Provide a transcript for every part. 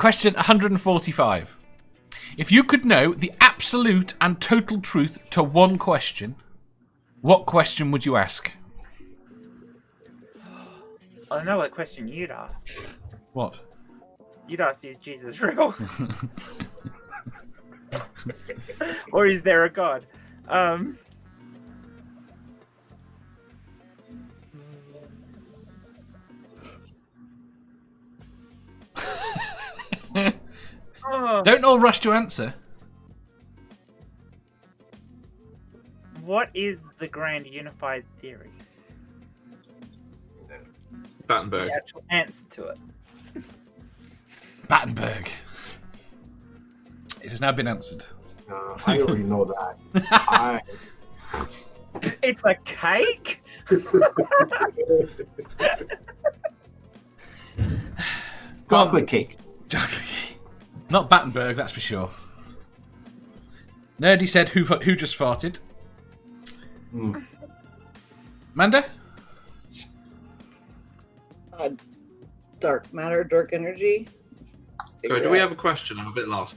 Question 145. If you could know the absolute and total truth to one question, what question would you ask? I know what question you'd ask. What? You'd ask, is Jesus real? Or is there a God? Don't all rush to answer. What is the grand unified theory? Battenberg. The actual answer to it. Battenberg. It has now been answered. I already know that. It's a cake? Chocolate cake. Chocolate cake. Not Battenberg, that's for sure. Nerdy said, who just farted? Amanda? Dark matter, dark energy. Sorry, do we have a question? I'm a bit lost.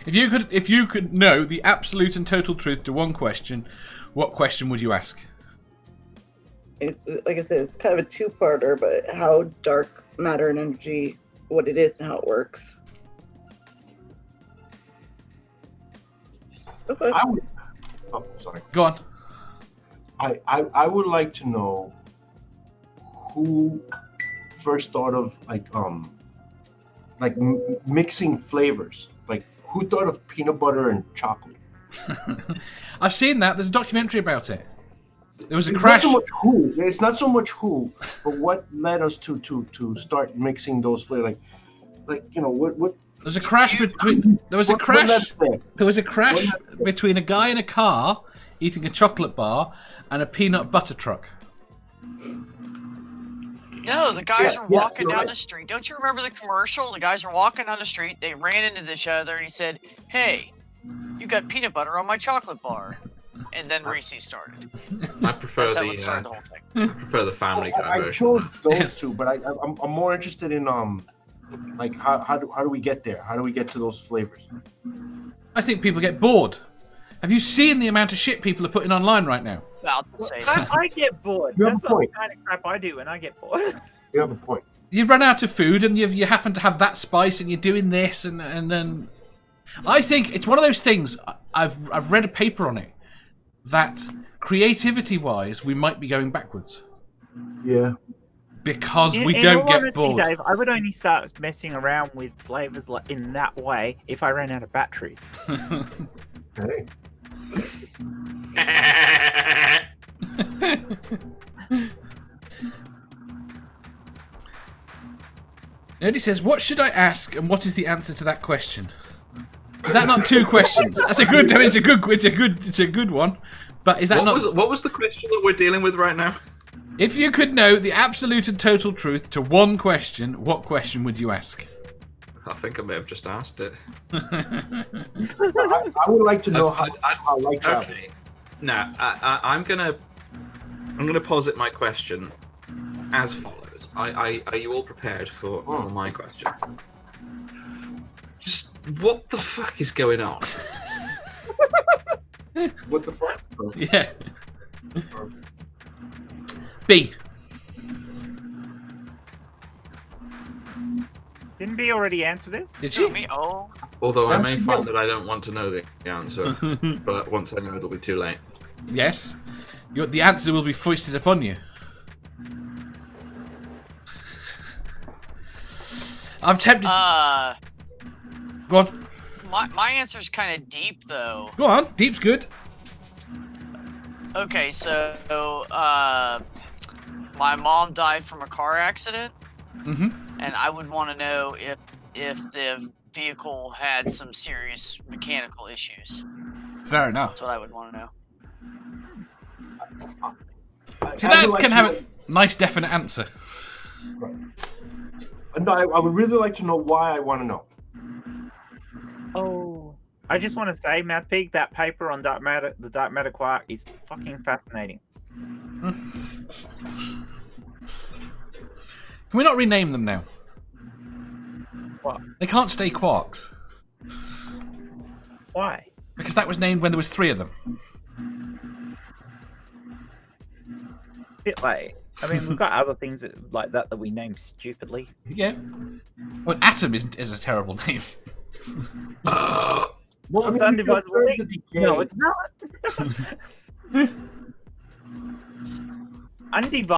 If you could know the absolute and total truth to one question, what question would you ask? It's like I said, it's kind of a two-parter, but how dark matter and energy, what it is and how it works. Okay. Sorry. Go on. I would like to know who first thought of mixing flavors. Like who thought of peanut butter and chocolate? I've seen that. There's a documentary about it. There was a crash. It's not so much who, but what led us to start mixing those flavors. Like you know what. There was a crash between a guy in a car eating a chocolate bar and a peanut butter truck. No, the guys were walking down the street. Don't you remember the commercial? The guys were walking down the street. They ran into each other, and he said, "Hey, you got peanut butter on my chocolate bar." And then Reese's started. I prefer the whole thing. I prefer the Family Guy version. I chose those two, but I'm more interested in like how do we get there? How do we get to those flavors? I think people get bored. Have you seen the amount of shit people are putting online right now? I get bored. That's the kind of crap I do when I get bored. You have a point. You run out of food and you happen to have that spice and you're doing this and then I think it's one of those things. I've read a paper on it that creativity-wise we might be going backwards. Yeah. Because we don't get bored. Dave, I would only start messing around with flavors in that way if I ran out of batteries. Hey. Nerdy says, "What should I ask, and what is the answer to that question?" Is that not two questions? That's a good. I mean, it's a good one. But is that what was the question that we're dealing with right now? If you could know the absolute and total truth to one question, what question would you ask? I think I may have just asked it. I would like to know how light travel. Okay. Now, I'm gonna posit my question as follows. Are you all prepared for my question? Just what the fuck is going on? What the fuck? Yeah. B. Didn't B already answer this? Did she? Although I may find that I don't want to know the answer, but once I know, it'll be too late. Yes. The answer will be foisted upon you. I'm tempted. Go on. My answer's kind of deep, though. Go on. Deep's good. Okay, so my mom died from a car accident, and I would want to know if the vehicle had some serious mechanical issues. Fair enough. That's what I would want to know. So that can have a nice, definite answer. Right. No, I would really like to know why I want to know. Oh, I just want to say, Math Pig, that paper on dark matter, the dark matter quark, is fucking fascinating. Can we not rename them now? What? They can't stay quarks. Why? Because that was named when there was 3 of them. Bit late. I mean, we've got other things like that we name stupidly. Yeah. Well, Atom is a terrible name. What's I mean, undivisible you thing? decay. No, it's not. Undivided.